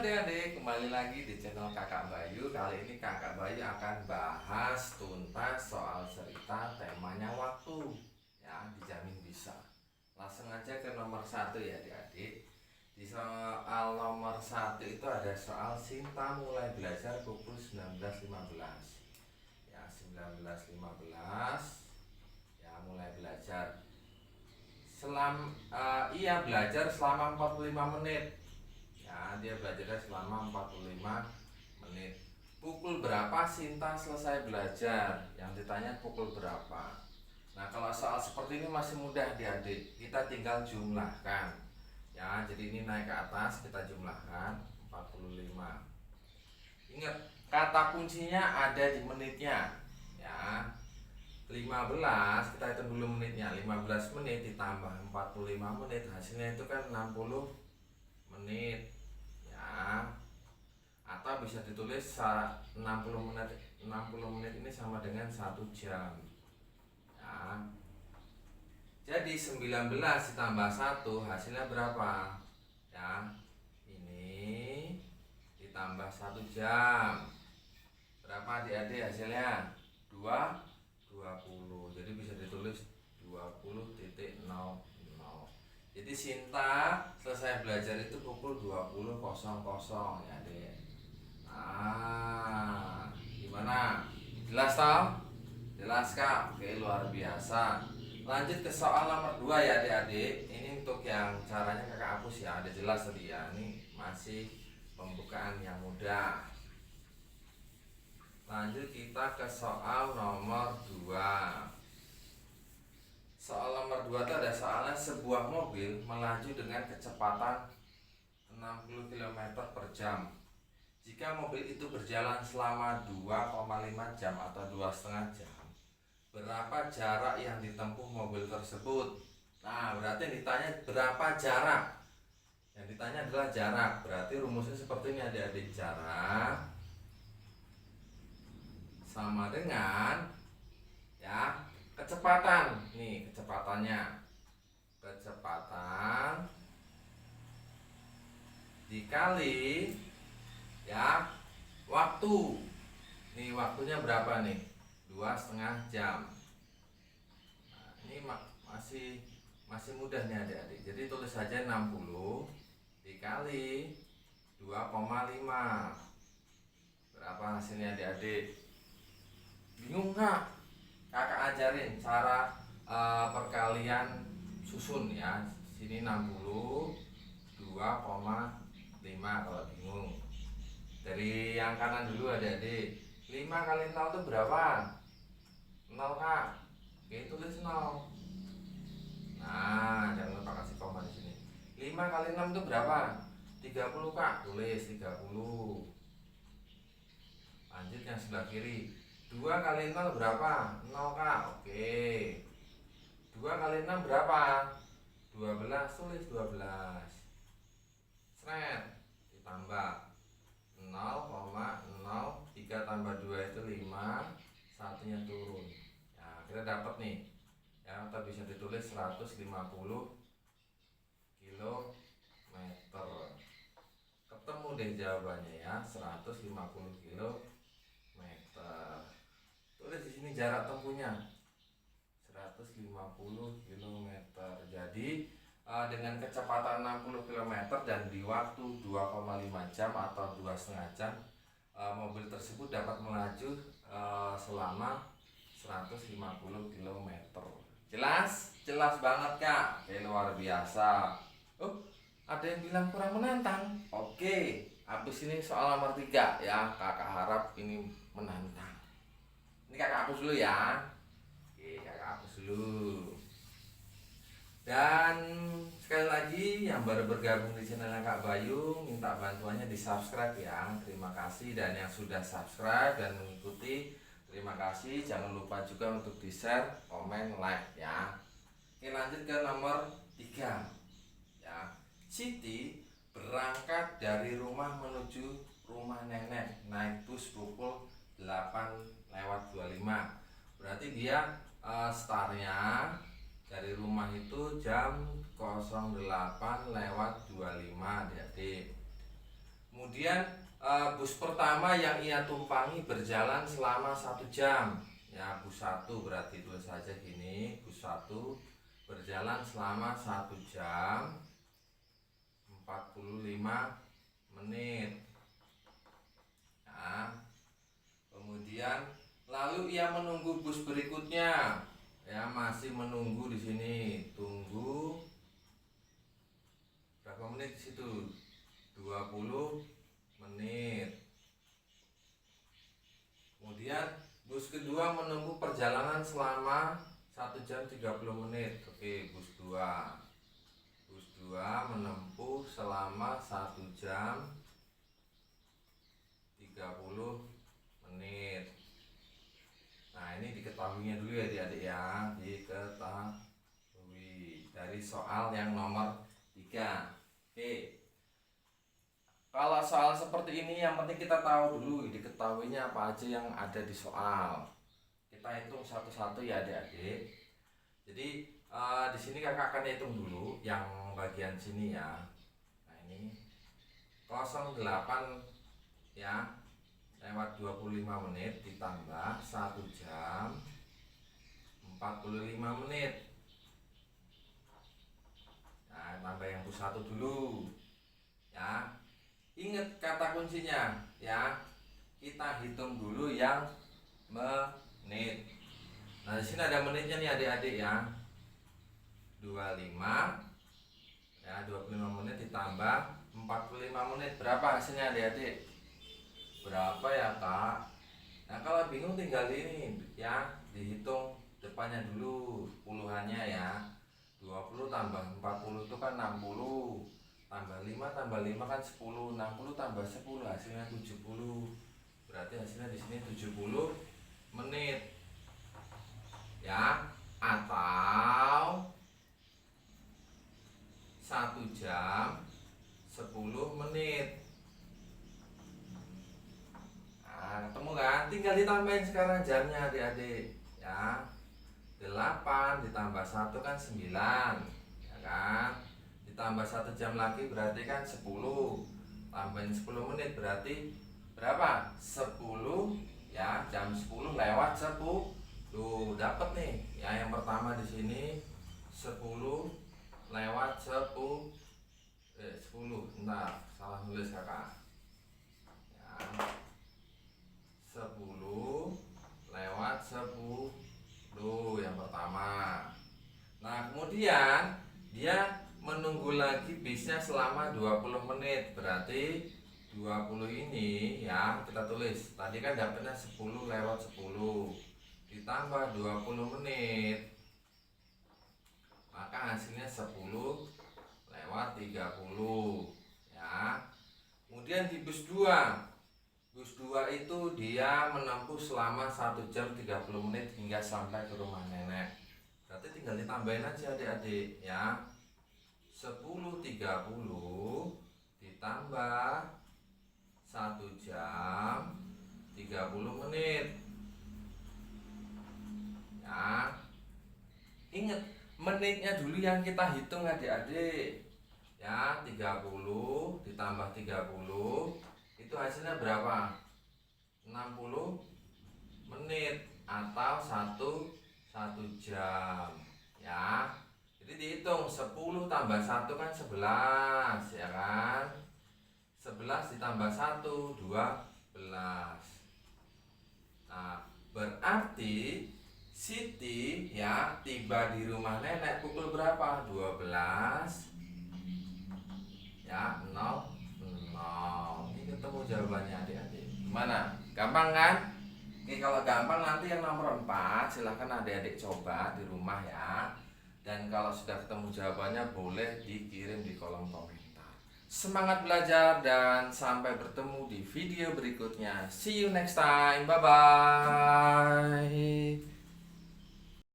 adik-adik, kembali lagi di channel Kakak Bayu. Kali ini Kakak Bayu akan bahas tuntas soal cerita temanya waktu. Ya, dijamin bisa. Langsung aja ke nomor 1 ya adik-adik. Di soal nomor 1 itu ada soal Sinta mulai belajar pukul 19.15. Ya, 19.15. Ya, mulai belajar. Ia belajar selama 45 menit. Ya, dia belajar selama 45 menit. Pukul berapa Sinta selesai belajar? Yang ditanya pukul berapa. Nah, kalau soal seperti ini masih mudah adik. Kita tinggal jumlahkan. Ya, jadi ini naik ke atas, kita jumlahkan 45. Ingat, kata kuncinya ada di menitnya. Ya, 15, kita hitung dulu menitnya. 15 menit ditambah 45 menit, hasilnya itu kan 60 menit. Ya, atau bisa ditulis 60 menit ini sama dengan 1 jam. Ya, jadi 19 ditambah 1 hasilnya berapa? Ya, ini ditambah 1 jam berapa adik-adik hasilnya? 20. Jadi bisa ditulis 20.00. Jadi Sinta selesai belajar itu pukul 20.00 ya dek. Nah, gimana? Jelas toh? Jelas kak? Oke, luar biasa. Lanjut ke soal nomor 2 ya adik-adik. Ini untuk yang caranya kakak hapus ya. Ada jelas tadi ya. Ini masih pembukaan yang mudah. Lanjut kita ke soal nomor 2. Soal nomor 2 itu ada soalnya sebuah mobil melaju dengan kecepatan 60 km per jam. Jika mobil itu berjalan selama 2,5 jam atau 2,5 jam, berapa jarak yang ditempuh mobil tersebut? Nah, berarti yang ditanya berapa jarak? Yang ditanya adalah jarak. Berarti rumusnya seperti ini adik-adik. Jarak sama dengan ya kecepatan. Nih kecepatannya, kecepatan dikali ya waktu. Nih waktunya berapa nih? 2,5 jam. Nah, ini masih mudah nih adik-adik. Jadi tulis saja 60 dikali 2,5. Berapa hasilnya adik-adik? Bingung nggak? Kakak ajarin cara perkalian susun ya. Sini 60 2,5 kalau bingung. Dari yang kanan dulu adik-adik. 5 kali 0 itu berapa? 0 kak. Oke, tulis 0. Nah, jangan lupa kasih koma di sini. 5 kali 6 itu berapa? 30 kak. Tulis 30. Lanjut yang sebelah kiri. 2 kali 0 berapa? 0 kak. Oke. 2 kali 6 berapa? 12. Tulis 12. Seret. Ditambah 0,0. 3 tambah 2 itu 5. Satunya turun. Nah, kita dapat nih. Ya, atau bisa ditulis 150 kilometer. Ketemu deh jawabannya ya. 150 kilometer. Tulis di sini jarak tempuhnya 150 km. Jadi dengan kecepatan 60 km dan di waktu 2,5 jam atau 2,5 jam, mobil tersebut dapat melaju selama 150 km. Jelas? Jelas banget kak. Oke, luar biasa. Oh, ada yang bilang kurang menantang. Oke, habis ini soal nomor 3 ya. Kakak harap ini menantang. Ini kakak hapus dulu ya. Oke, kakak hapus dulu. Dan sekali lagi yang baru bergabung di channel Kak Bayu, minta bantuannya di subscribe ya. Terima kasih. Dan yang sudah subscribe dan mengikuti, terima kasih. Jangan lupa juga untuk di share, komen, like ya. Oke, lanjut ke nomor 3 ya. Siti berangkat dari rumah menuju rumah nenek naik bus pukul 8:25. Berarti dia startnya dari rumah itu jam 08:25 adik-adik. Kemudian bus pertama yang ia tumpangi berjalan selama 1 jam. Ya, bus 1 berarti tulis saja gini, bus 1 berjalan selama 1 jam 45 menit. Nah, kemudian lalu ia menunggu bus berikutnya. Ya, masih menunggu di sini. Tunggu berapa menit di situ? 20 menit. Kemudian bus kedua menunggu perjalanan selama 1 jam 30 menit. Oke, bus 2. Bus 2 menempuh selama 1 jam 30 menit. Nah, ini diketahuinya dulu ya adik-adik ya. Diketahui dari soal yang nomor 3. Oke. Kalau soal seperti ini yang penting kita tahu dulu diketahuinya apa aja yang ada di soal. Kita hitung satu-satu ya adik-adik. Jadi di sini kakak akan hitung dulu yang bagian sini ya. Nah, ini 08 ya lewat 25 menit ditambah 1 jam 45 menit. Nah, tambah yang plus 1 dulu ya. Ingat kata kuncinya ya. Kita hitung dulu yang menit. Nah, di sini ada menitnya nih adik-adik ya. 25 ya, 25 menit ditambah 45 menit. Berapa hasilnya adik-adik? Berapa ya kak? Nah, kalau bingung tinggal ini ya, dihitung depannya dulu puluhannya ya. 20 tambah 40 itu kan 60, tambah 5 tambah 5 kan 10, 60 tambah 10 hasilnya 70. Berarti hasilnya di sini 70 menit ya, atau 1 jam 10 menit. Nah, ketemu kan? Tinggal ditambahin sekarang jamnya adik-adik ya. 8 ditambah 1 kan 9 ya kan. Ditambah 1 jam lagi berarti kan 10. Tambahin 10 menit berarti berapa? 10 ya, jam 10 lewat 10. Tuh, dapat nih. Ya, yang pertama di sini 10 lewat 10. 10. Bentar, salah nulis kakak. Ya. 10 lewat 10 yang pertama. Nah, kemudian dia menunggu lagi bisnya selama 20 menit. Berarti 20 ini ya kita tulis. Tadi kan dapatnya 10 lewat 10 ditambah 20 menit. Maka hasilnya 10 lewat 30 ya. Kemudian di bus 2. Bus 2 itu dia menempuh selama 1 jam 30 menit hingga sampai ke rumah nenek. Berarti tinggal ditambahin aja adik-adik ya. 10.30 ditambah 1 jam 30 menit. Ya. Ingat, menitnya dulu yang kita hitung adik-adik. Ya, 30 ditambah 30 itu hasilnya berapa? 60 menit atau 1 jam ya. Jadi dihitung 10 tambah 1 kan 11 ya kan. 11 ditambah 1 12. Nah, berarti Siti ya tiba di rumah nenek pukul berapa? 12 ya 0. Ini ketemu jawabannya adik-adik. Gimana? Gampang kan? Oke, kalau gampang nanti yang nomor 4 silahkan adik-adik coba di rumah ya. Dan kalau sudah ketemu jawabannya boleh dikirim di kolom komentar. Semangat belajar dan sampai bertemu di video berikutnya. See you next time. Bye bye.